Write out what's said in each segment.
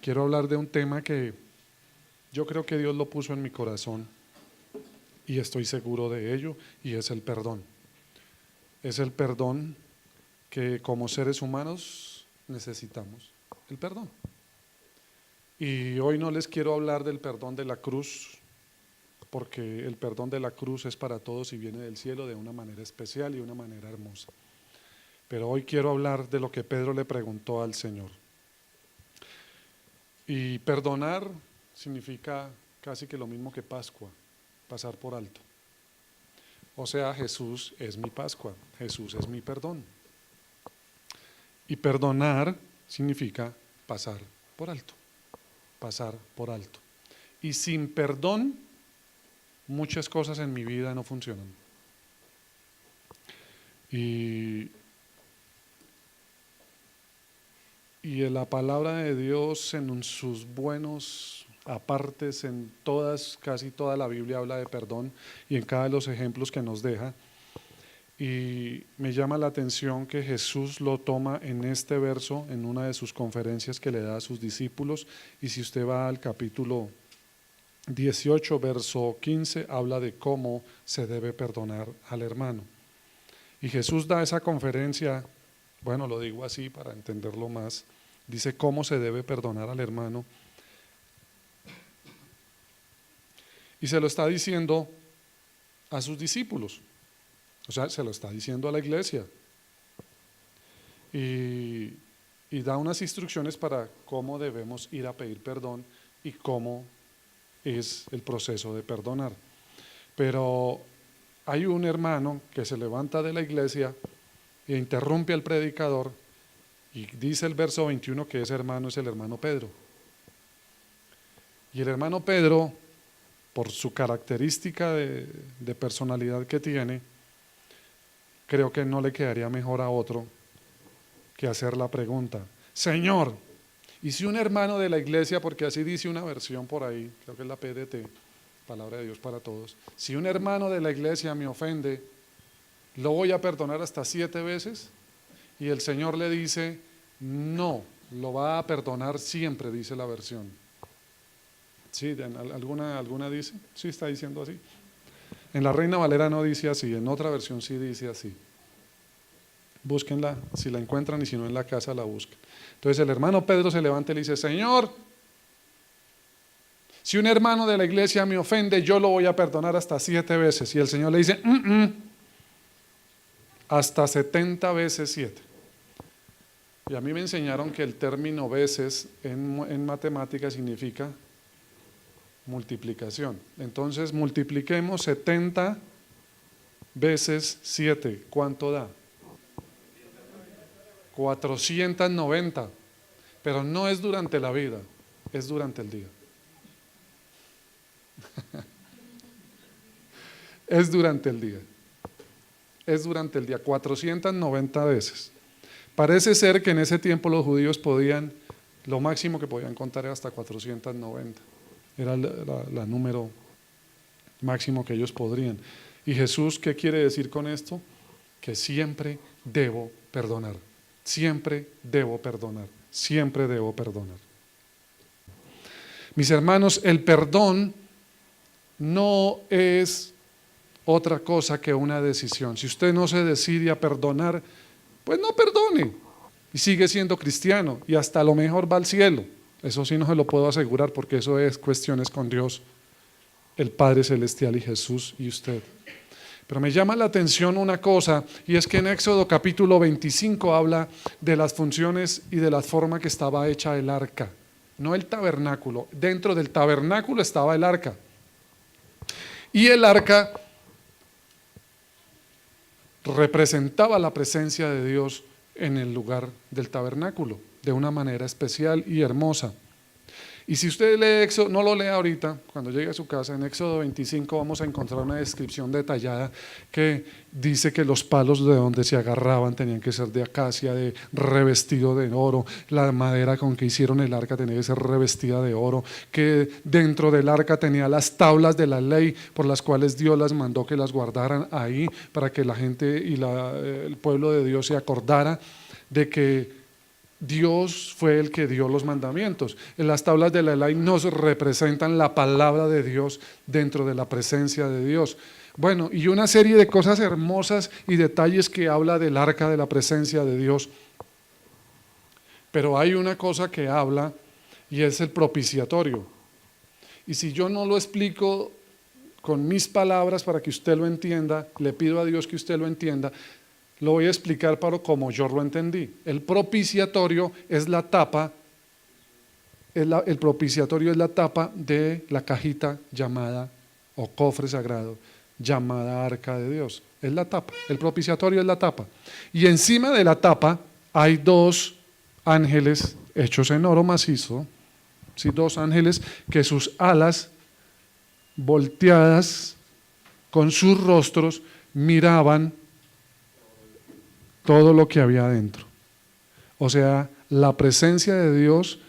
quiero hablar de un tema que yo creo que Dios lo puso en mi corazón y estoy seguro de ello, y es el perdón. Es el perdón que como seres humanos necesitamos, el perdón. Y hoy no les quiero hablar del perdón de la cruz, porque el perdón de la cruz es para todos y viene del cielo de una manera especial y una manera hermosa. Pero hoy quiero hablar de lo que Pedro le preguntó al Señor. Y perdonar significa casi que lo mismo que Pascua, pasar por alto. O sea, Jesús es mi Pascua, Jesús es mi perdón. Y perdonar significa pasar por alto, pasar por alto. Y sin perdón, muchas cosas en mi vida no funcionan. Y en la palabra de Dios, en sus buenos apartes, en todas, casi toda la Biblia habla de perdón, y en cada de los ejemplos que nos deja. Y me llama la atención que Jesús lo toma en este verso, en una de sus conferencias que le da a sus discípulos. Y si usted va al capítulo 18, verso 15, habla de cómo se debe perdonar al hermano. Y Jesús da esa conferencia, bueno, lo digo así para entenderlo más, dice cómo se debe perdonar al hermano. Y se lo está diciendo a sus discípulos, o sea, se lo está diciendo a la iglesia. Y da unas instrucciones para cómo debemos ir a pedir perdón y cómo es el proceso de perdonar. Pero hay un hermano que se levanta de la iglesia e interrumpe al predicador y dice el verso 21 que ese hermano es el hermano Pedro. Y el hermano Pedro, por su característica de personalidad que tiene, creo que no le quedaría mejor a otro que hacer la pregunta: Señor, y si un hermano de la iglesia, porque así dice una versión por ahí, creo que es la PDT, Palabra de Dios para Todos, si un hermano de la iglesia me ofende, ¿lo voy a perdonar hasta 7 veces? Y el Señor le dice: no, lo va a perdonar siempre, dice la versión. ¿Sí? ¿Alguna dice? Sí, está diciendo así. En la Reina Valera no dice así, en otra versión sí dice así. Búsquenla, si la encuentran, y si no en la casa la busquen. Entonces el hermano Pedro se levanta y le dice: Señor, si un hermano de la iglesia me ofende, yo lo voy a perdonar hasta 7 veces. Y el Señor le dice: hasta 70 veces 7. Y a mí me enseñaron que el término veces en matemática significa multiplicación. Entonces multipliquemos 70 veces 7. ¿Cuánto da? 490. Pero no es durante la vida, es durante el día. Es durante el día. Es durante el día, 490 veces. Parece ser que en ese tiempo los judíos podían, lo máximo que podían contar era hasta 490. Era el número máximo que ellos podrían. Y Jesús, ¿qué quiere decir con esto? Que siempre debo perdonar. Siempre debo perdonar. Siempre debo perdonar. Mis hermanos, el perdón no es otra cosa que una decisión. Si usted no se decide a perdonar, pues no perdone y sigue siendo cristiano y hasta a lo mejor va al cielo. Eso sí no se lo puedo asegurar, porque eso es cuestiones con Dios, el Padre Celestial y Jesús y usted. Pero me llama la atención una cosa, y es que en Éxodo capítulo 25 habla de las funciones y de la forma que estaba hecha el arca, no el tabernáculo. Dentro del tabernáculo estaba el arca, y el arca representaba la presencia de Dios en el lugar del tabernáculo de una manera especial y hermosa. Y si usted lee Éxodo, no lo lea ahorita, cuando llegue a su casa, en Éxodo 25 vamos a encontrar una descripción detallada que dice que los palos de donde se agarraban tenían que ser de acacia, de revestido de oro, la madera con que hicieron el arca tenía que ser revestida de oro, que dentro del arca tenía las tablas de la ley por las cuales Dios las mandó que las guardaran ahí para que la gente y el pueblo de Dios se acordara de que Dios fue el que dio los mandamientos. En las tablas de la ley nos representan la palabra de Dios dentro de la presencia de Dios. Bueno, y una serie de cosas hermosas y detalles que habla del arca de la presencia de Dios. Pero hay una cosa que habla y es el propiciatorio. Y si yo no lo explico con mis palabras para que usted lo entienda, le pido a Dios que usted lo entienda, lo voy a explicar para como yo lo entendí. El propiciatorio es la tapa, el propiciatorio es la tapa de la cajita llamada, o cofre sagrado, llamada arca de Dios. Es la tapa, el propiciatorio es la tapa. Y encima de la tapa hay dos ángeles hechos en oro macizo, ¿sí? Dos ángeles que sus alas volteadas con sus rostros miraban todo lo que había adentro. O sea, la presencia de Dios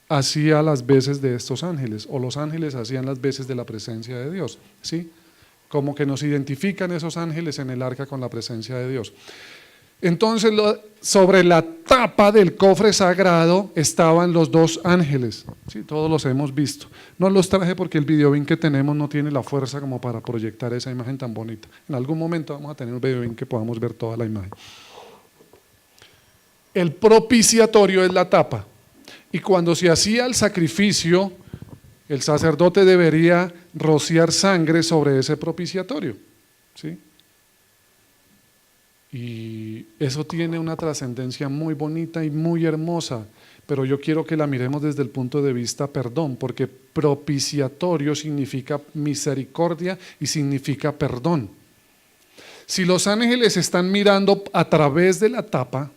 hacía las veces de estos ángeles, o los ángeles hacían las veces de la presencia de Dios, ¿sí? Como que nos identifican esos ángeles en el arca con la presencia de Dios. Entonces, sobre la tapa del cofre sagrado estaban los dos ángeles, ¿sí? Todos los hemos visto. No los traje porque el videobeam que tenemos no tiene la fuerza como para proyectar esa imagen tan bonita. En algún momento vamos a tener un videobeam que podamos ver toda la imagen. El propiciatorio es la tapa, y cuando se hacía el sacrificio, el sacerdote debería rociar sangre sobre ese propiciatorio, ¿sí? Y eso tiene una trascendencia muy bonita y muy hermosa, pero yo quiero que la miremos desde el punto de vista perdón, porque propiciatorio significa misericordia y significa perdón. Si los ángeles están mirando a través de la tapa,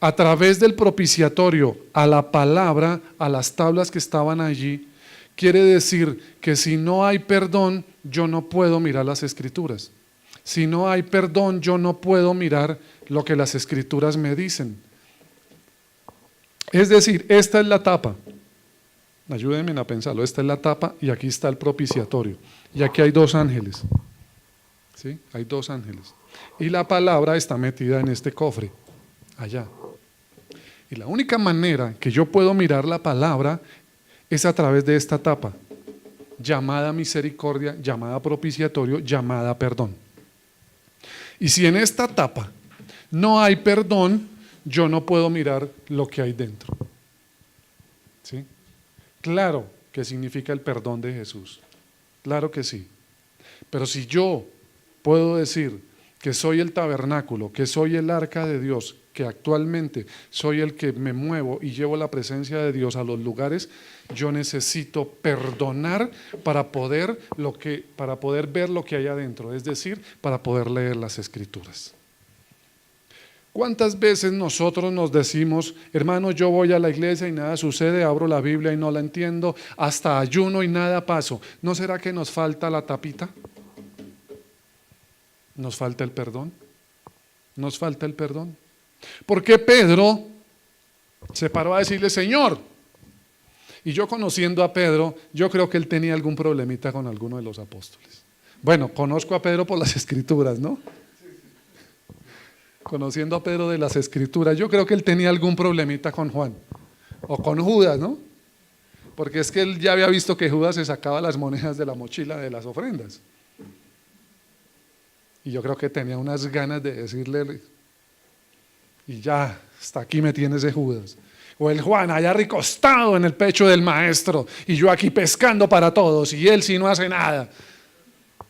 a través del propiciatorio, a la palabra, a las tablas que estaban allí, quiere decir que si no hay perdón, yo no puedo mirar las escrituras. Si no hay perdón, yo no puedo mirar lo que las escrituras me dicen. Es decir, esta es la tapa. Ayúdenme a pensarlo. Esta es la tapa y aquí está el propiciatorio. Y aquí hay dos ángeles. ¿Sí? Hay dos ángeles. Y la palabra está metida en este cofre, allá. Y la única manera que yo puedo mirar la palabra es a través de esta tapa, llamada misericordia, llamada propiciatorio, llamada perdón. Y si en esta tapa no hay perdón, yo no puedo mirar lo que hay dentro. ¿Sí? Claro que significa el perdón de Jesús, claro que sí. Pero si yo puedo decir que soy el tabernáculo, que soy el arca de Dios, que actualmente soy el que me muevo y llevo la presencia de Dios a los lugares, yo necesito perdonar para poder ver lo que hay adentro, es decir, para poder leer las escrituras. ¿Cuántas veces nosotros nos decimos, hermano, yo voy a la iglesia y nada sucede, abro la Biblia y no la entiendo, hasta ayuno y nada paso? ¿No será que nos falta la tapita? ¿Nos falta el perdón? ¿Nos falta el perdón? ¿Por qué Pedro se paró a decirle, Señor? Y yo conociendo a Pedro, yo creo que él tenía algún problemita con alguno de los apóstoles. Bueno, conozco a Pedro por las escrituras, ¿no? Conociendo a Pedro de las escrituras, yo creo que él tenía algún problemita con Juan, o con Judas, ¿no? Porque es que él ya había visto que Judas se sacaba las monedas de la mochila de las ofrendas. Y yo creo que tenía unas ganas de decirle, y ya, hasta aquí me tienes de Judas. O el Juan allá recostado en el pecho del maestro, y yo aquí pescando para todos, y él sí no hace nada.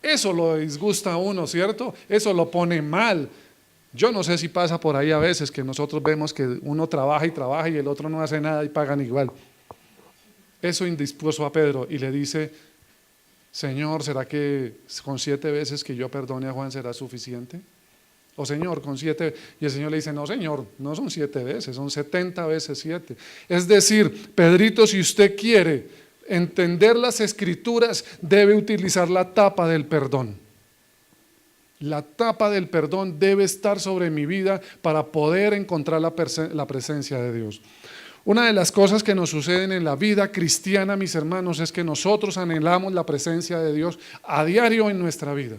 Eso lo disgusta a uno, ¿cierto? Eso lo pone mal. Yo no sé si pasa por ahí a veces que nosotros vemos que uno trabaja y el otro no hace nada y pagan igual. Eso indispuso a Pedro y le dice, Señor, ¿será que con 7 veces que yo perdone a Juan será suficiente? O Señor, con 7, y el Señor le dice, no Señor, no son 7 veces, son 70 veces 7. Es decir, Pedrito, si usted quiere entender las escrituras, debe utilizar la tapa del perdón. La tapa del perdón debe estar sobre mi vida para poder encontrar la presencia de Dios. Una de las cosas que nos suceden en la vida cristiana, mis hermanos, es que nosotros anhelamos la presencia de Dios a diario en nuestra vida.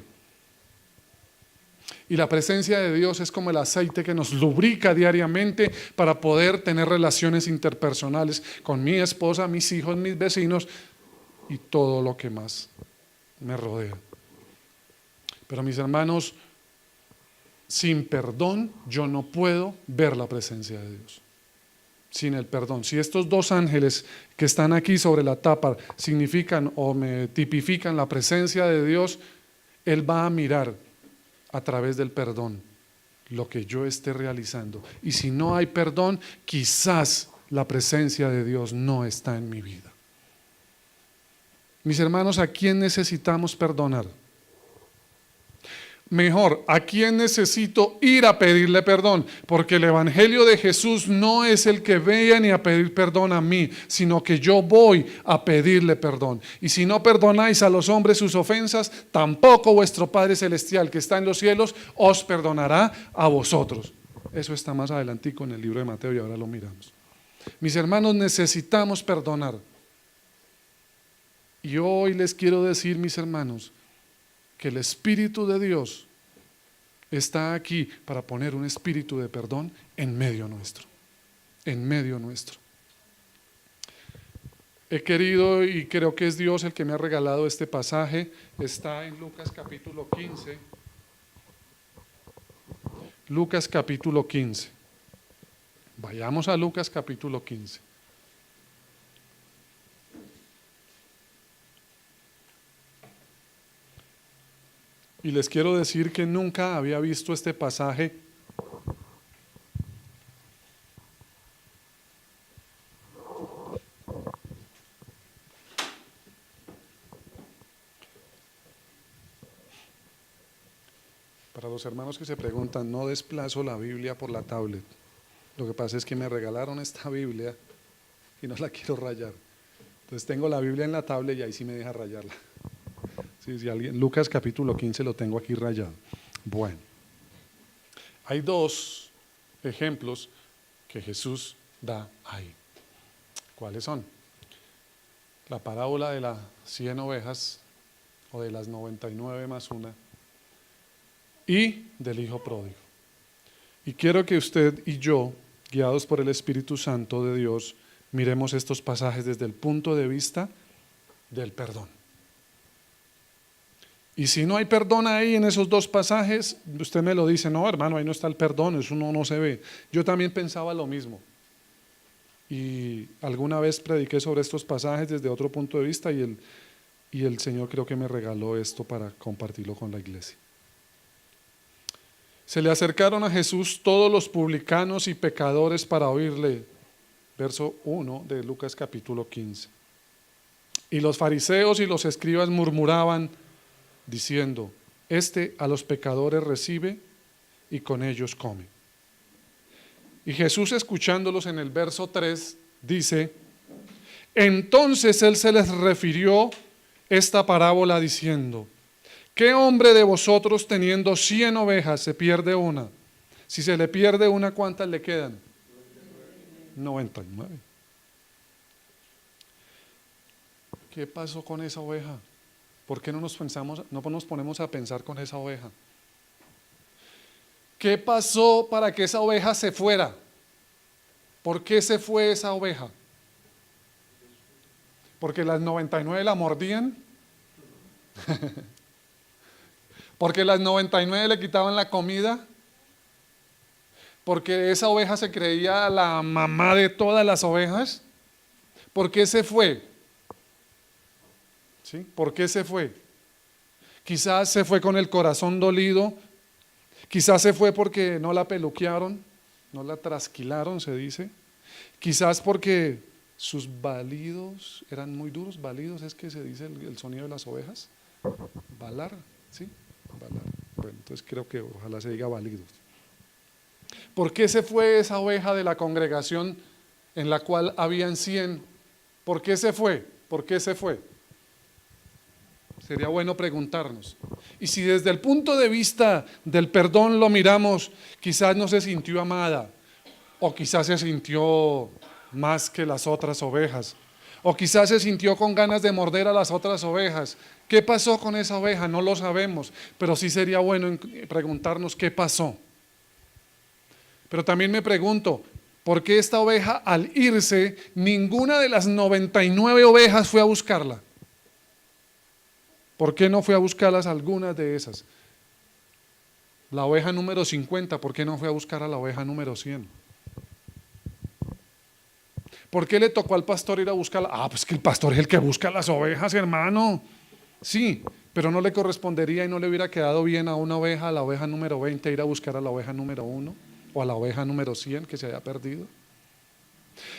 Y la presencia de Dios es como el aceite que nos lubrica diariamente para poder tener relaciones interpersonales con mi esposa, mis hijos, mis vecinos y todo lo que más me rodea. Pero mis hermanos, sin perdón yo no puedo ver la presencia de Dios. Sin el perdón. Si estos dos ángeles que están aquí sobre la tapa significan o me tipifican la presencia de Dios, Él va a mirar a través del perdón lo que yo esté realizando. Y si no hay perdón, quizás la presencia de Dios no está en mi vida. Mis hermanos, ¿a quién necesitamos perdonar? Mejor, ¿a quién necesito ir a pedirle perdón? Porque el evangelio de Jesús no es el que venga a pedir perdón a mí, sino que yo voy a pedirle perdón. Y si no perdonáis a los hombres sus ofensas, tampoco vuestro Padre Celestial que está en los cielos os perdonará a vosotros. Eso está más adelantico en el libro de Mateo y ahora lo miramos. Mis hermanos, necesitamos perdonar. Y hoy les quiero decir, mis hermanos, que el Espíritu de Dios está aquí para poner un espíritu de perdón en medio nuestro, en medio nuestro. He querido y creo que es Dios el que me ha regalado este pasaje, está en Lucas capítulo 15. Lucas capítulo 15. Vayamos a Lucas capítulo 15. Y les quiero decir que nunca había visto este pasaje para los hermanos que se preguntan, no desplazo la Biblia por la tablet. Lo que pasa es que me regalaron esta Biblia y no la quiero rayar. Entonces tengo la Biblia en la tablet y ahí sí me deja rayarla. Si alguien, Lucas capítulo 15 lo tengo aquí rayado. Bueno, hay dos ejemplos que Jesús da ahí. ¿Cuáles son? La parábola de las 100 ovejas o de las 99 más una y del hijo pródigo. Y quiero que usted y yo, guiados por el Espíritu Santo de Dios, miremos estos pasajes desde el punto de vista del perdón. Y si no hay perdón ahí en esos dos pasajes, usted me lo dice, no hermano, ahí no está el perdón, eso no se ve. Yo también pensaba lo mismo. Y alguna vez prediqué sobre estos pasajes desde otro punto de vista y el Señor creo que me regaló esto para compartirlo con la iglesia. Se le acercaron a Jesús todos los publicanos y pecadores para oírle. Verso 1 de Lucas capítulo 15. Y los fariseos y los escribas murmuraban, diciendo, este a los pecadores recibe y con ellos come. Y Jesús, escuchándolos en el verso 3, dice, entonces Él se les refirió esta parábola diciendo, ¿qué hombre de vosotros teniendo 100 ovejas se pierde una? Si se le pierde una, ¿cuántas le quedan? 99. ¿Qué pasó con esa oveja? ¿Por qué no nos ponemos a pensar con esa oveja? ¿Qué pasó para que esa oveja se fuera? ¿Por qué se fue esa oveja? ¿Porque las 99 la mordían? ¿Porque las 99 le quitaban la comida? ¿Porque esa oveja se creía la mamá de todas las ovejas? ¿Por qué se fue? ¿Sí? ¿Por qué se fue? Quizás se fue con el corazón dolido, quizás se fue porque no la peluquearon, no la trasquilaron, se dice, quizás porque sus balidos eran muy duros. Balidos es que se dice el sonido de las ovejas, balar, ¿sí? Balar. Bueno, entonces creo que ojalá se diga balidos. ¿Por qué se fue esa oveja de la congregación en la cual habían 100? ¿Por qué se fue? ¿Por qué se fue? Sería bueno preguntarnos. Y si desde el punto de vista del perdón lo miramos, quizás no se sintió amada, o quizás se sintió más que las otras ovejas, o quizás se sintió con ganas de morder a las otras ovejas, ¿Qué pasó con esa oveja? No lo sabemos, pero sí sería bueno preguntarnos qué pasó. Pero también me pregunto, ¿por qué esta oveja al irse, ninguna de las 99 ovejas fue a buscarla? ¿Por qué no fue a buscarlas algunas de esas? La oveja número 50, ¿por qué no fue a buscar a la oveja número 100? ¿Por qué le tocó al pastor ir a buscarla? Ah, pues que el pastor es el que busca las ovejas, hermano. Sí, pero no le correspondería y no le hubiera quedado bien a una oveja, a la oveja número 20, ir a buscar a la oveja número 1 o a la oveja número 100 que se haya perdido.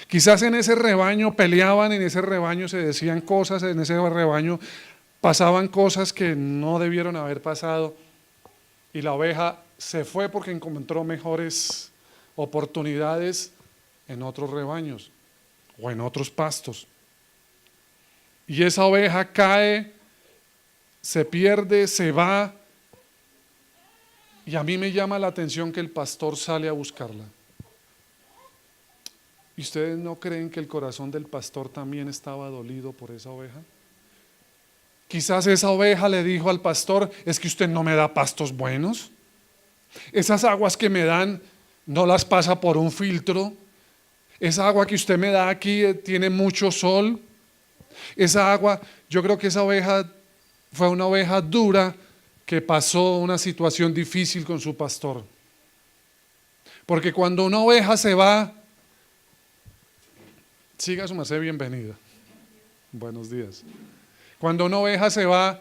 Quizás en ese rebaño peleaban, en ese rebaño se decían cosas, en ese rebaño pasaban cosas que no debieron haber pasado y la oveja se fue porque encontró mejores oportunidades en otros rebaños o en otros pastos. Y esa oveja cae, se pierde, se va, y a mí me llama la atención que el pastor sale a buscarla. ¿Y ustedes no creen que el corazón del pastor también estaba dolido por esa oveja? Quizás esa oveja le dijo al pastor, es que usted no me da pastos buenos, esas aguas que me dan no las pasa por un filtro, esa agua que usted me da aquí tiene mucho sol, esa agua, yo creo que esa oveja fue una oveja dura que pasó una situación difícil con su pastor. Porque cuando una oveja se va, siga su merced, bienvenida. Buenos días. Cuando una oveja se va,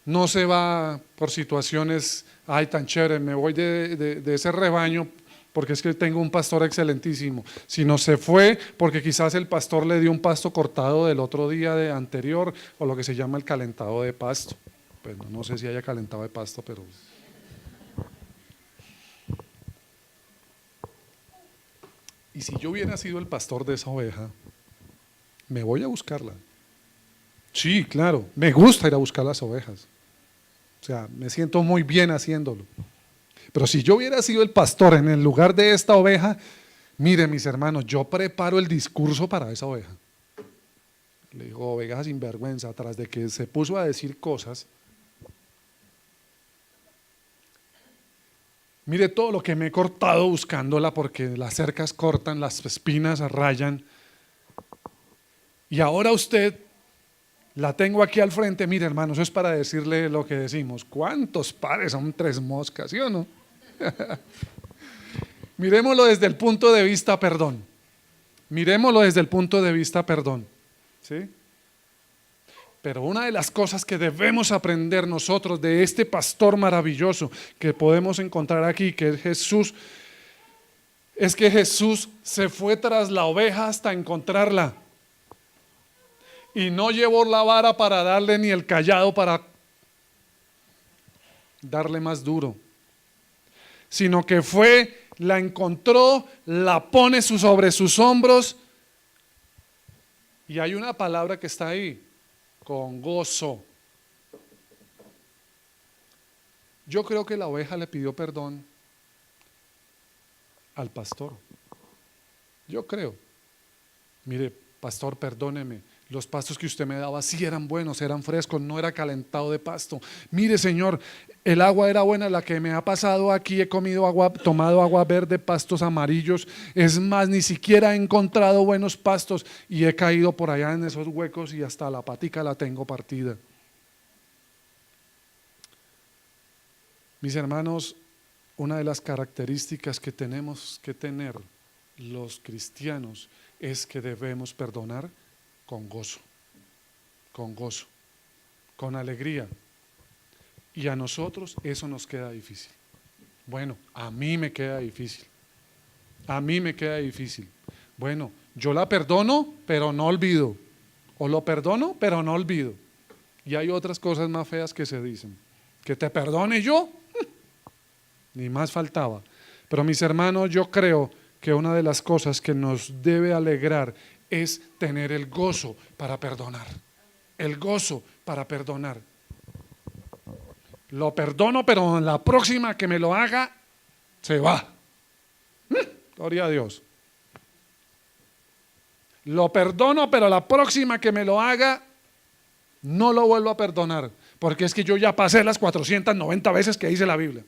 no se va por situaciones, ay, tan chévere, me voy de ese rebaño porque es que tengo un pastor excelentísimo, sino se fue porque quizás el pastor le dio un pasto cortado del otro día de anterior, o lo que se llama el calentado de pasto. Pues no sé si haya calentado de pasto, pero... Y si yo hubiera sido el pastor de esa oveja, me voy a buscarla. Sí, claro, me gusta ir a buscar las ovejas. O sea, me siento muy bien haciéndolo. Pero si yo hubiera sido el pastor en el lugar de esta oveja, mire mis hermanos, yo preparo el discurso para esa oveja. Le digo, oveja sinvergüenza, tras de que se puso a decir cosas, mire todo lo que me he cortado buscándola porque las cercas cortan, las espinas rayan. Y ahora usted la tengo aquí al frente, mire hermano, eso es para decirle lo que decimos. ¿Cuántos pares son 3 moscas, sí o no? Miremoslo desde el punto de vista perdón. Miremoslo desde el punto de vista perdón. ¿Sí? Pero una de las cosas que debemos aprender nosotros de este pastor maravilloso que podemos encontrar aquí, que es Jesús, es que Jesús se fue tras la oveja hasta encontrarla. Y no llevó la vara para darle ni el cayado para darle más duro, sino que fue, la encontró, la pone sobre sus hombros, y hay una palabra que está ahí, con gozo. Yo creo que la oveja le pidió perdón al pastor. Yo creo, mire, pastor, perdóneme, los pastos que usted me daba sí eran buenos, eran frescos, no era calentado de pasto. Mire, Señor, el agua era buena, la que me ha pasado aquí, he comido agua, tomado agua verde, pastos amarillos. Es más, ni siquiera he encontrado buenos pastos y he caído por allá en esos huecos y hasta la patica la tengo partida. Mis hermanos, una de las características que tenemos que tener los cristianos es que debemos perdonar con gozo, con alegría. Y a nosotros eso nos queda difícil. Bueno, a mí me queda difícil. Bueno, yo la perdono, pero no olvido. O lo perdono, pero no olvido. Y hay otras cosas más feas que se dicen. Que te perdone yo, ni más faltaba. Pero mis hermanos, yo creo que una de las cosas que nos debe alegrar es tener el gozo para perdonar. El gozo para perdonar. Lo perdono, pero en la próxima que me lo haga, se va. Gloria a Dios. Lo perdono, pero la próxima que me lo haga, no lo vuelvo a perdonar. porque es que yo ya pasé las 490 veces que dice la Biblia.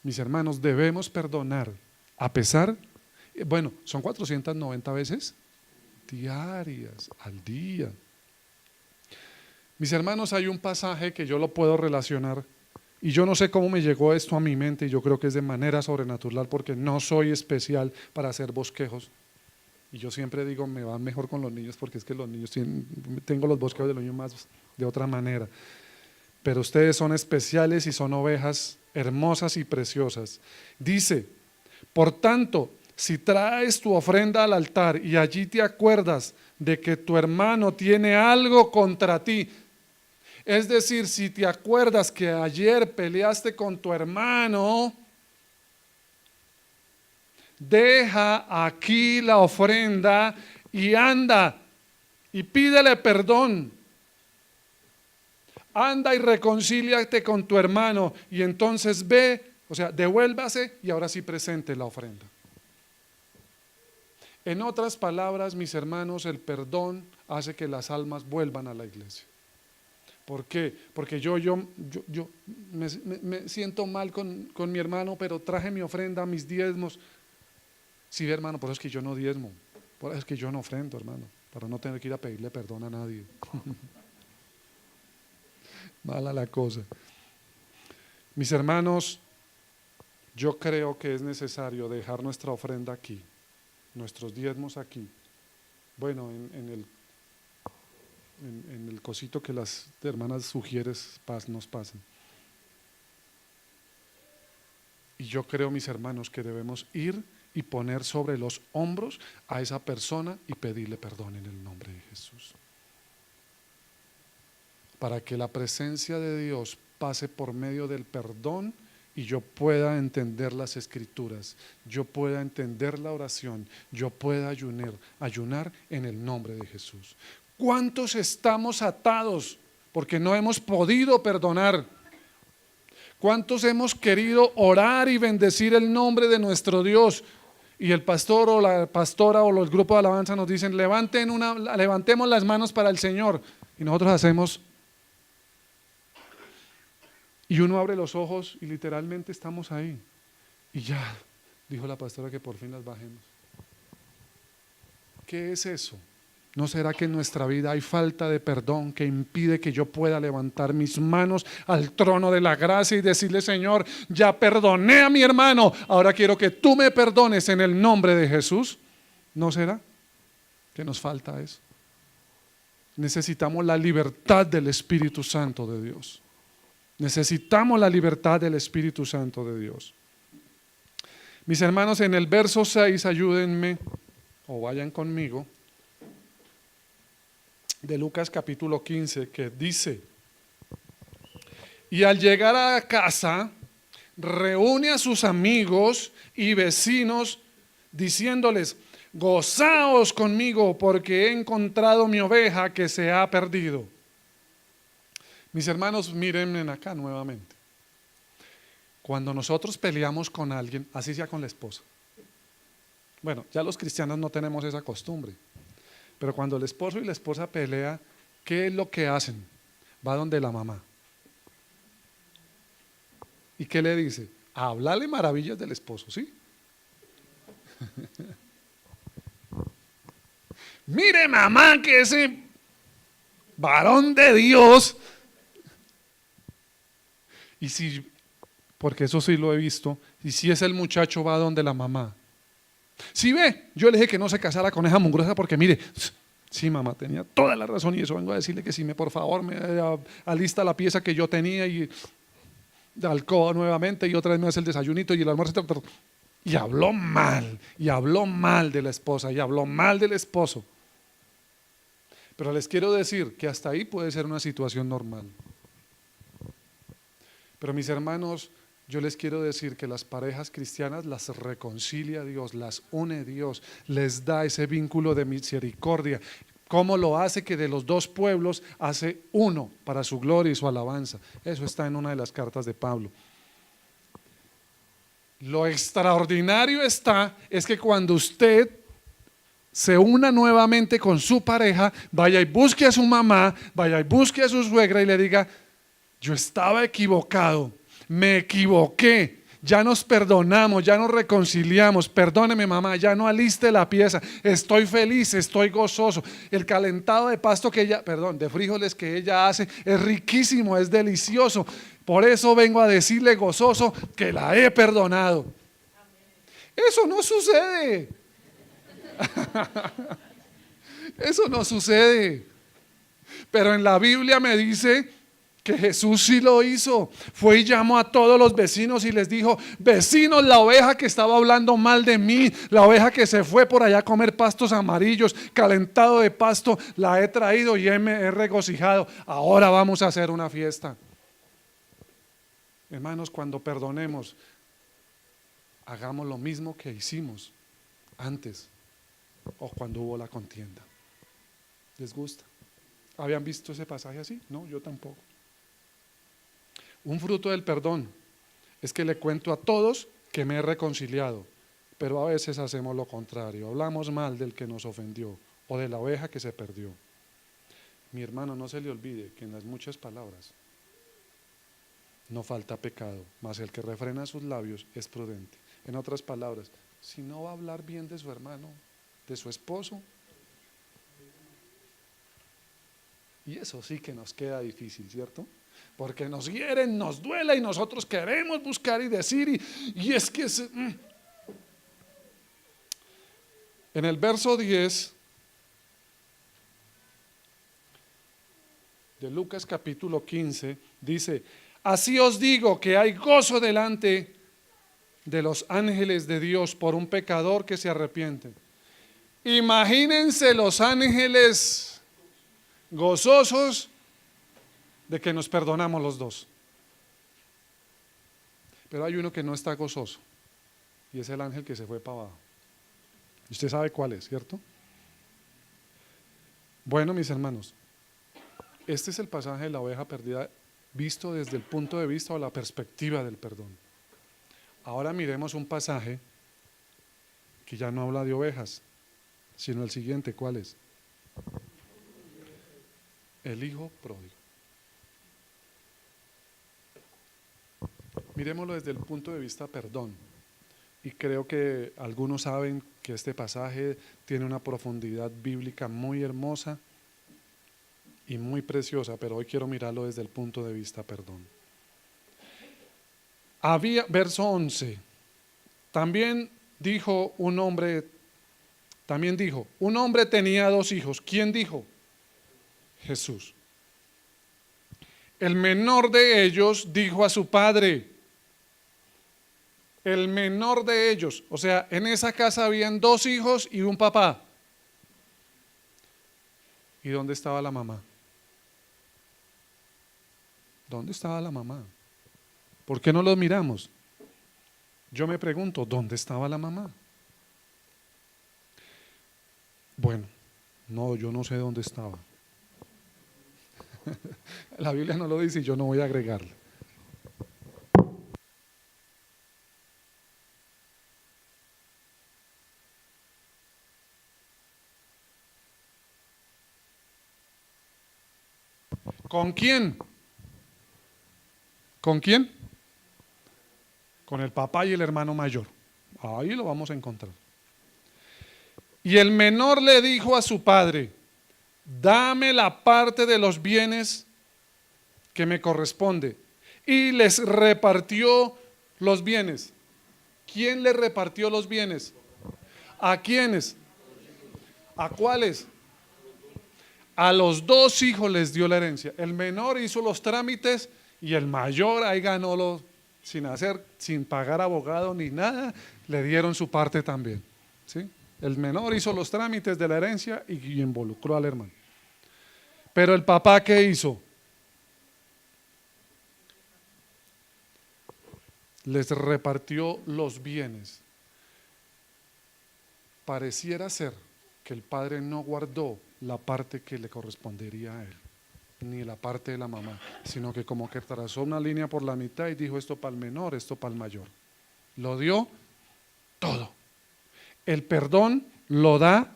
Mis hermanos, debemos perdonar a pesar, bueno, son 490 veces diarias, al día. Mis hermanos, hay un pasaje que yo lo puedo relacionar y yo no sé cómo me llegó esto a mi mente y yo creo que es de manera sobrenatural porque no soy especial para hacer bosquejos. Y yo siempre digo, me va mejor con los niños porque es que los niños tengo los bosquejos de los niños más de otra manera. Pero ustedes son especiales y son ovejas hermosas y preciosas. Dice, por tanto, si traes tu ofrenda al altar y allí te acuerdas de que tu hermano tiene algo contra ti, es decir, si te acuerdas que ayer peleaste con tu hermano, deja aquí la ofrenda y anda y pídele perdón. Anda y reconcíliate con tu hermano y entonces ve, o sea, devuélvase y ahora sí presente la ofrenda. En otras palabras, mis hermanos, el perdón hace que las almas vuelvan a la iglesia. ¿Por qué? Porque yo me siento mal con mi hermano, pero traje mi ofrenda, mis diezmos. Sí, hermano, por eso es que yo no diezmo, por eso es que yo no ofrendo, hermano, para no tener que ir a pedirle perdón a nadie. Mala la cosa. Mis hermanos, yo creo que es necesario dejar nuestra ofrenda aquí, nuestros diezmos aquí. Bueno, en el cosito que las hermanas sugieres nos pasen. Y yo creo, mis hermanos, que debemos ir y poner sobre los hombros a esa persona y pedirle perdón en el nombre de Jesús. Para que la presencia de Dios pase por medio del perdón y yo pueda entender las escrituras, yo pueda entender la oración, yo pueda ayunar en el nombre de Jesús. ¿Cuántos estamos atados porque no hemos podido perdonar? ¿Cuántos hemos querido orar y bendecir el nombre de nuestro Dios? Y el pastor o la pastora o los grupos de alabanza nos dicen, levantemos las manos para el Señor. Y nosotros hacemos, y uno abre los ojos y literalmente estamos ahí. Y ya, dijo la pastora que por fin las bajemos. ¿Qué es eso? ¿No será que en nuestra vida hay falta de perdón que impide que yo pueda levantar mis manos al trono de la gracia y decirle, Señor, ya perdoné a mi hermano, ahora quiero que tú me perdones en el nombre de Jesús? ¿No será que nos falta eso? Necesitamos la libertad del Espíritu Santo de Dios. Necesitamos la libertad del Espíritu Santo de Dios. Mis hermanos, en el verso 6, ayúdenme o vayan conmigo, de Lucas capítulo 15, que dice, y al llegar a casa, reúne a sus amigos y vecinos, diciéndoles, gozaos conmigo porque he encontrado mi oveja que se ha perdido. Mis hermanos, mírenme acá nuevamente. Cuando nosotros peleamos con alguien, así sea con la esposa. Bueno, ya los cristianos no tenemos esa costumbre. Pero cuando el esposo y la esposa pelean, ¿qué es lo que hacen? Va donde la mamá. ¿Y qué le dice? A hablarle maravillas del esposo, ¿sí? Mire, mamá, que ese varón de Dios. Y si, porque eso sí lo he visto, y si es el muchacho va donde la mamá. Si ve, yo le dije que no se casara con esa mugrosa porque mire, sí mamá, tenía toda la razón y eso vengo a decirle que si por favor me alista la pieza que yo tenía y de alcoba nuevamente y otra vez me hace el desayunito y el almuerzo. Y habló mal de la esposa y habló mal del esposo. Pero les quiero decir que hasta ahí puede ser una situación normal. Pero mis hermanos, yo les quiero decir que las parejas cristianas las reconcilia Dios, las une Dios, les da ese vínculo de misericordia. ¿Cómo lo hace? Que de los dos pueblos hace uno para su gloria y su alabanza. Eso está en una de las cartas de Pablo. Lo extraordinario es que cuando usted se una nuevamente con su pareja, vaya y busque a su mamá, vaya y busque a su suegra y le diga: yo estaba equivocado, me equivoqué, ya nos perdonamos, ya nos reconciliamos, perdóneme mamá, ya no aliste la pieza, estoy feliz, estoy gozoso. El calentado de pasto que ella, perdón, de frijoles que ella hace es riquísimo, es delicioso. Por eso vengo a decirle gozoso que la he perdonado. Eso no sucede. Eso no sucede. Pero en la Biblia me dice que Jesús sí lo hizo. Fue y llamó a todos los vecinos y les dijo: vecinos, la oveja que estaba hablando mal de mí, la oveja que se fue por allá a comer pastos amarillos, calentado de pasto, la he traído y me he regocijado. Ahora vamos a hacer una fiesta. Hermanos, cuando perdonemos, hagamos lo mismo que hicimos antes o cuando hubo la contienda. ¿Les gusta? ¿Habían visto ese pasaje así? No, yo tampoco. Un fruto del perdón es que le cuento a todos que me he reconciliado, pero a veces hacemos lo contrario, hablamos mal del que nos ofendió o de la oveja que se perdió. Mi hermano, no se le olvide que en las muchas palabras no falta pecado, mas el que refrena sus labios es prudente. En otras palabras, si no va a hablar bien de su hermano, de su esposo, y eso sí que nos queda difícil, ¿cierto? Porque nos hieren, nos duele y nosotros queremos buscar y decir, y es que en el verso 10 de Lucas capítulo 15 dice: así os digo que hay gozo delante de los ángeles de Dios por un pecador que se arrepiente. Imagínense los ángeles gozosos de que nos perdonamos los dos. Pero hay uno que no está gozoso, y es el ángel que se fue para abajo. Usted sabe cuál es, ¿cierto? Bueno, mis hermanos, este es el pasaje de la oveja perdida visto desde el punto de vista o la perspectiva del perdón. Ahora miremos un pasaje que ya no habla de ovejas, sino el siguiente. ¿Cuál es? El hijo pródigo. Miremoslo desde el punto de vista perdón. Y creo que algunos saben que este pasaje tiene una profundidad bíblica muy hermosa y muy preciosa, pero hoy quiero mirarlo desde el punto de vista perdón. Verso 11, también dijo, un hombre tenía 2 hijos. ¿Quién dijo? Jesús. El menor de ellos dijo a su padre, el menor de ellos, o sea, en esa casa habían 2 hijos y un papá. ¿Y dónde estaba la mamá? ¿Dónde estaba la mamá? ¿Por qué no los miramos? Yo me pregunto, ¿dónde estaba la mamá? Bueno, no, yo no sé dónde estaba. La Biblia no lo dice y yo no voy a agregarle. ¿Con quién? ¿Con quién? Con el papá y el hermano mayor. Ahí lo vamos a encontrar. Y el menor le dijo a su padre: dame la parte de los bienes que me corresponde. Y les repartió los bienes. ¿Quién le repartió los bienes? ¿A quiénes? ¿A cuáles? A los 2 hijos les dio la herencia. El menor hizo los trámites y el mayor ahí ganó sin pagar abogado ni nada, le dieron su parte también. ¿Sí? El menor hizo los trámites de la herencia y involucró al hermano. Pero el papá, ¿qué hizo? Les repartió los bienes. Pareciera ser que el padre no guardó la parte que le correspondería a él, ni la parte de la mamá, sino que como que trazó una línea por la mitad y dijo: esto para el menor, esto para el mayor. Lo dio todo. El perdón lo da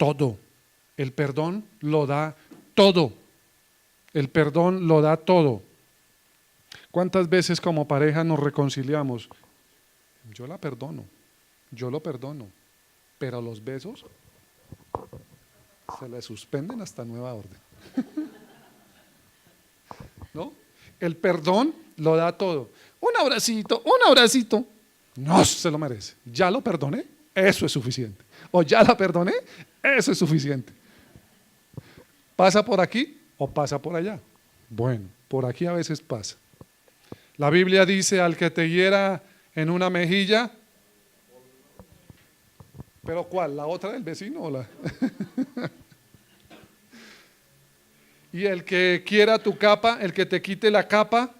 todo. El perdón lo da todo. El perdón lo da todo. ¿Cuántas veces como pareja nos reconciliamos? Yo la perdono, yo lo perdono, pero los besos se le suspenden hasta nueva orden. ¿No? El perdón lo da todo. Un abracito, no se lo merece. Ya lo perdoné, eso es suficiente. O ya la perdoné, eso es suficiente. ¿Pasa por aquí o pasa por allá? Bueno, por aquí a veces pasa. La Biblia dice: al que te hiera en una mejilla, ¿pero cuál? ¿La otra del vecino o la? Y el que quiera tu capa, el que te quite la capa,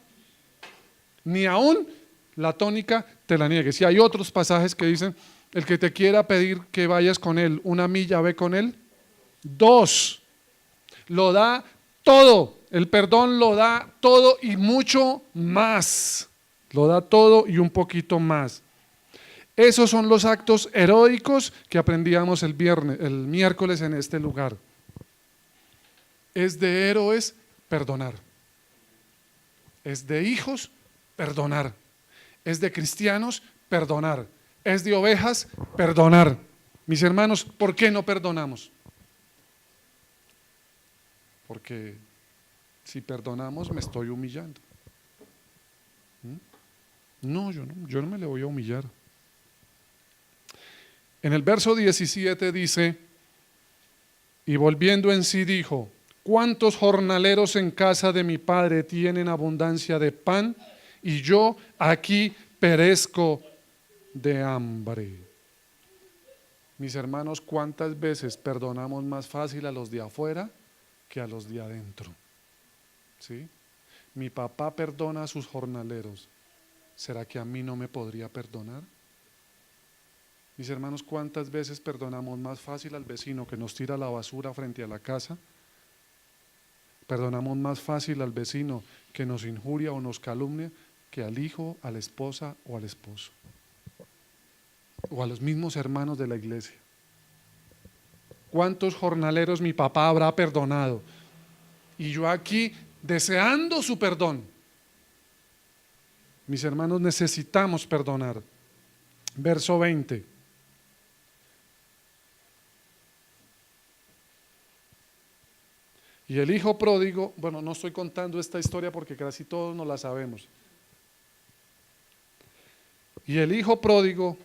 ni aún la tónica te la niegues. Y hay otros pasajes que dicen: el que te quiera pedir que vayas con él 1 milla, ve con él 2. Lo da todo. El perdón lo da todo y mucho más. Lo da todo y un poquito más. Esos son los actos heroicos que aprendíamos el miércoles en este lugar. Es de héroes perdonar. Es de hijos perdonar. Es de cristianos perdonar. Es de ovejas perdonar. Mis hermanos, ¿por qué no perdonamos? Porque si perdonamos me estoy humillando. No, yo no me le voy a humillar. En el verso 17 dice: y volviendo en sí dijo: ¿cuántos jornaleros en casa de mi padre tienen abundancia de pan, y yo aquí perezco de hambre? Mis hermanos, ¿cuántas veces perdonamos más fácil a los de afuera que a los de adentro? ¿Sí? Mi papá perdona a sus jornaleros. ¿Será que a mí no me podría perdonar? Mis hermanos, ¿cuántas veces perdonamos más fácil al vecino que nos tira la basura frente a la casa? Perdonamos más fácil al vecino que nos injuria o nos calumnia que al hijo, a la esposa o al esposo. O a los mismos hermanos de la iglesia. ¿Cuántos jornaleros mi papá habrá perdonado? Y yo aquí deseando su perdón. Mis hermanos, necesitamos perdonar. Verso 20. Y el hijo pródigo, bueno, no estoy contando esta historia porque casi todos nos la sabemos. Y el hijo pródigo,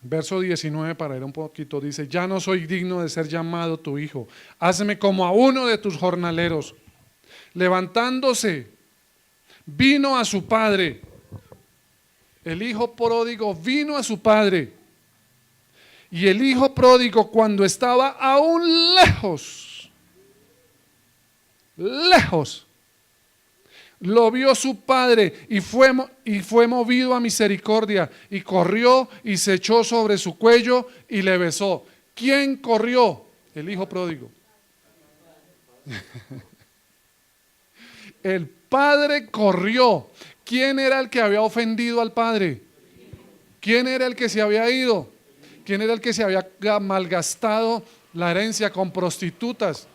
verso 19, para ir un poquito, dice: ya no soy digno de ser llamado tu hijo, hazme como a uno de tus jornaleros. Levantándose, vino a su padre. El hijo pródigo vino a su padre. Y el hijo pródigo, cuando estaba aún lejos, lo vio su padre y fue movido a misericordia, y corrió y se echó sobre su cuello y le besó. ¿Quién corrió? El hijo pródigo. El padre corrió. ¿Quién era el que había ofendido al padre? ¿Quién era el que se había ido? ¿Quién era el que se había malgastado la herencia con prostitutas?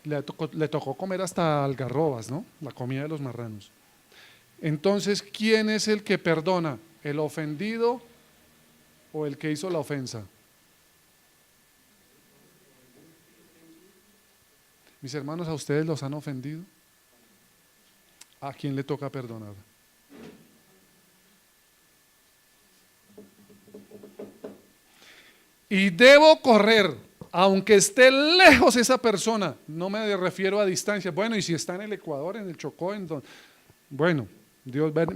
Le tocó comer hasta algarrobas, ¿no? La comida de los marranos. Entonces, ¿quién es el que perdona? ¿El ofendido o el que hizo la ofensa? Mis hermanos, ¿a ustedes los han ofendido? ¿A quién le toca perdonar? Y debo correr, aunque esté lejos esa persona. No me refiero a distancia. Bueno, y si está en el Ecuador, en el Chocó, bueno, Dios ve,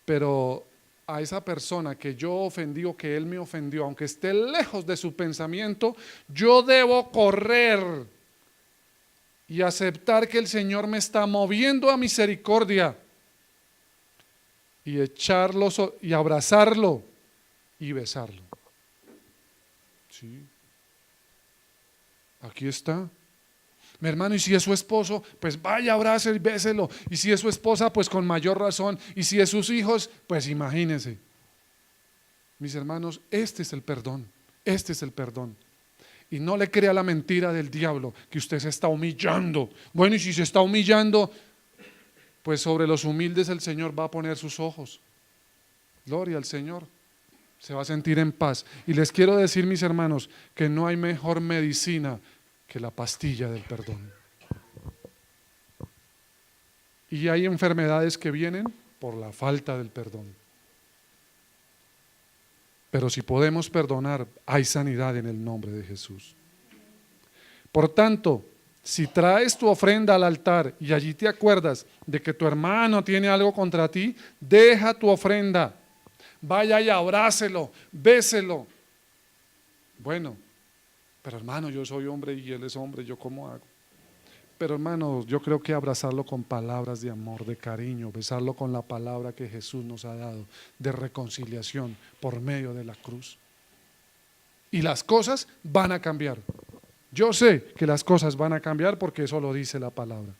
pero a esa persona que yo ofendí o que él me ofendió, aunque esté lejos de su pensamiento, yo debo correr y aceptar que el Señor me está moviendo a misericordia, y echarlo y abrazarlo y besarlo. Sí. Aquí está. Mi hermano, y si es su esposo, pues vaya, abrace y béselo. Y si es su esposa, pues con mayor razón. Y si es sus hijos, pues imagínense. Mis hermanos, este es el perdón. Este es el perdón. Y no le crea la mentira del diablo que usted se está humillando. Bueno, y si se está humillando, pues sobre los humildes el Señor va a poner sus ojos. Gloria al Señor. Se va a sentir en paz. Y les quiero decir, mis hermanos, que no hay mejor medicina que la pastilla del perdón. Y hay enfermedades que vienen por la falta del perdón. Pero si podemos perdonar, hay sanidad en el nombre de Jesús. Por tanto, si traes tu ofrenda al altar y allí te acuerdas de que tu hermano tiene algo contra ti, deja tu ofrenda, vaya y abrácelo, béselo. Bueno, pero hermano, yo soy hombre y él es hombre, ¿yo cómo hago? Pero hermano, yo creo que abrazarlo con palabras de amor, de cariño, besarlo con la palabra que Jesús nos ha dado, de reconciliación por medio de la cruz. Y las cosas van a cambiar. Yo sé que las cosas van a cambiar porque eso lo dice la palabra.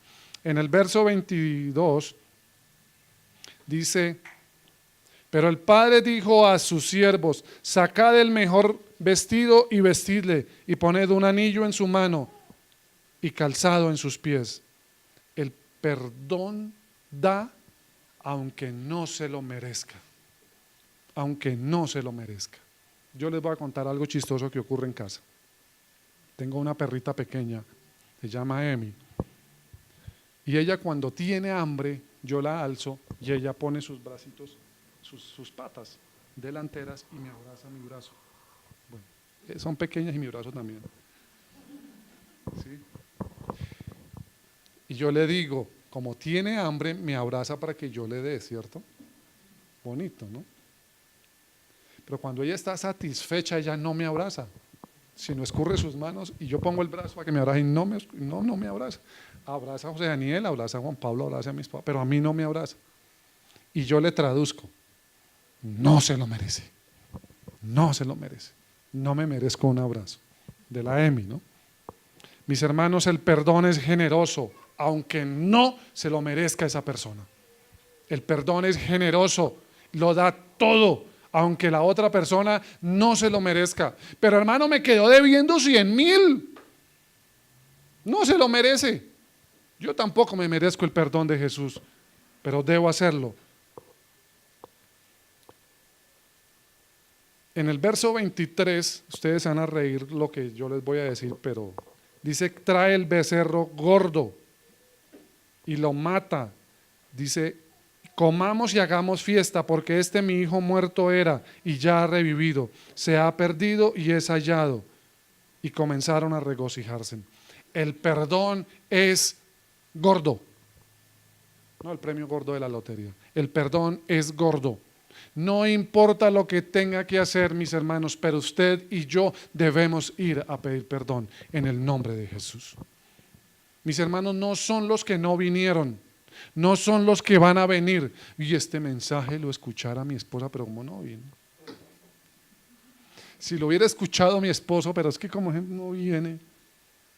En el verso 22 dice: pero el padre dijo a sus siervos: sacad el mejor vestido y vestidle, y poned un anillo en su mano y calzado en sus pies. El perdón da aunque no se lo merezca. Aunque no se lo merezca. Yo les voy a contar algo chistoso que ocurre en casa. Tengo una perrita pequeña, se llama Emi, y ella cuando tiene hambre, yo la alzo y ella pone sus bracitos, sus patas delanteras y me abraza mi brazo. Bueno, son pequeñas y mi brazo también. ¿Sí? Y yo le digo, como tiene hambre, me abraza para que yo le dé, ¿cierto? Bonito, ¿no? Pero cuando ella está satisfecha, ella no me abraza, sino escurre sus manos y yo pongo el brazo para que me abrace y no me abraza. Abraza a José Daniel, abraza a Juan Pablo, abraza a mis papás, pero a mí no me abraza. Y yo le traduzco: no se lo merece, no se lo merece, no me merezco un abrazo. De la Emi, ¿no? Mis hermanos, el perdón es generoso, aunque no se lo merezca esa persona. El perdón es generoso, lo da todo, aunque la otra persona no se lo merezca. Pero hermano, me quedó debiendo 100,000. No se lo merece. Yo tampoco me merezco el perdón de Jesús, pero debo hacerlo. En el verso 23, ustedes se van a reír lo que yo les voy a decir, pero dice: trae el becerro gordo y lo mata. Dice: comamos y hagamos fiesta, porque mi hijo muerto era y ya ha revivido, se ha perdido y es hallado. Y comenzaron a regocijarse. El perdón es gordo. No el premio gordo de la lotería. El perdón es gordo. No importa lo que tenga que hacer, mis hermanos, pero usted y yo debemos ir a pedir perdón en el nombre de Jesús. Mis hermanos, no son los que no vinieron, no son los que van a venir. Y este mensaje lo escuchara mi esposa, pero ¿cómo no vino? Si lo hubiera escuchado mi esposo, pero es que como no viene.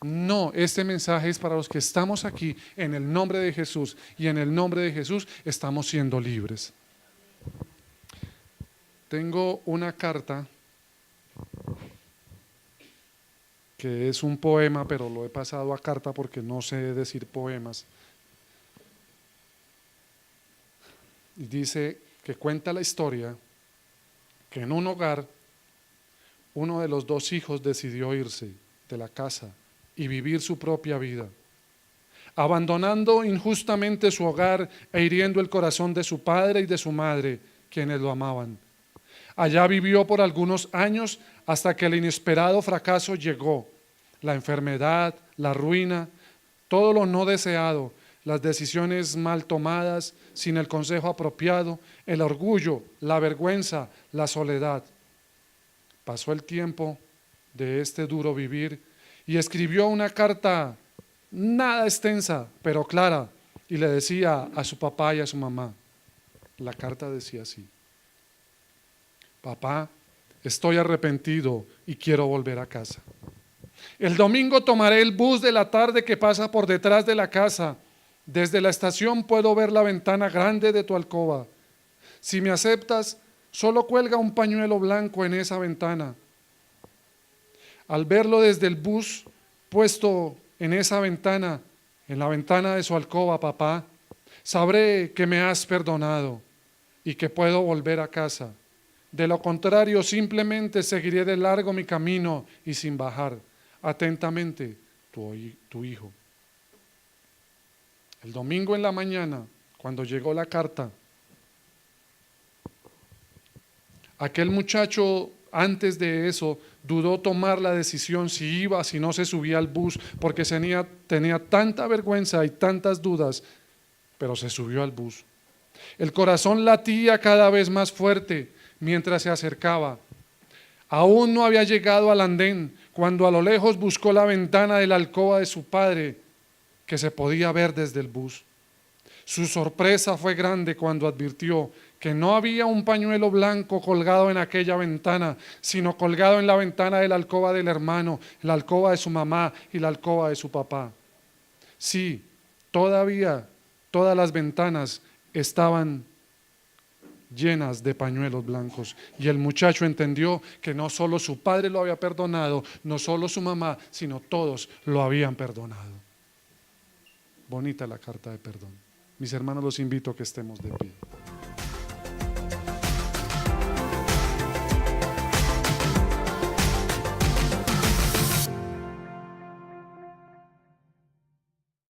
No, este mensaje es para los que estamos aquí en el nombre de Jesús, y en el nombre de Jesús estamos siendo libres. Tengo una carta que es un poema, pero lo he pasado a carta porque no sé decir poemas. Y dice que cuenta la historia que en un hogar uno de los dos hijos decidió irse de la casa y vivir su propia vida, abandonando injustamente su hogar e hiriendo el corazón de su padre y de su madre, quienes lo amaban. Allá vivió por algunos años hasta que el inesperado fracaso llegó, la enfermedad, la ruina, todo lo no deseado, las decisiones mal tomadas, sin el consejo apropiado, el orgullo, la vergüenza, la soledad. Pasó el tiempo de este duro vivir y escribió una carta nada extensa, pero clara, y le decía a su papá y a su mamá. La carta decía así: papá, estoy arrepentido y quiero volver a casa. El domingo tomaré el bus de la tarde que pasa por detrás de la casa. Desde la estación puedo ver la ventana grande de tu alcoba. Si me aceptas, solo cuelga un pañuelo blanco en esa ventana. al verlo desde el bus puesto en esa ventana, en la ventana de su alcoba, papá, sabré que me has perdonado y que puedo volver a casa. De lo contrario, simplemente seguiré de largo mi camino y sin bajar. Atentamente, tu hijo. El domingo en la mañana, cuando llegó la carta, aquel muchacho antes de eso dudó tomar la decisión si iba, si no se subía al bus, porque tenía tanta vergüenza y tantas dudas, pero se subió al bus. El corazón latía cada vez más fuerte mientras se acercaba. Aún no había llegado al andén cuando a lo lejos buscó la ventana de la alcoba de su padre, que se podía ver desde el bus. Su sorpresa fue grande cuando advirtió que no había un pañuelo blanco colgado en aquella ventana, sino colgado en la ventana de la alcoba del hermano, la alcoba de su mamá y la alcoba de su papá. Sí, todavía todas las ventanas estaban llenas de pañuelos blancos, y el muchacho entendió que no solo su padre lo había perdonado, no solo su mamá, sino todos lo habían perdonado. Bonita la carta de perdón. Mis hermanos, los invito a que estemos de pie.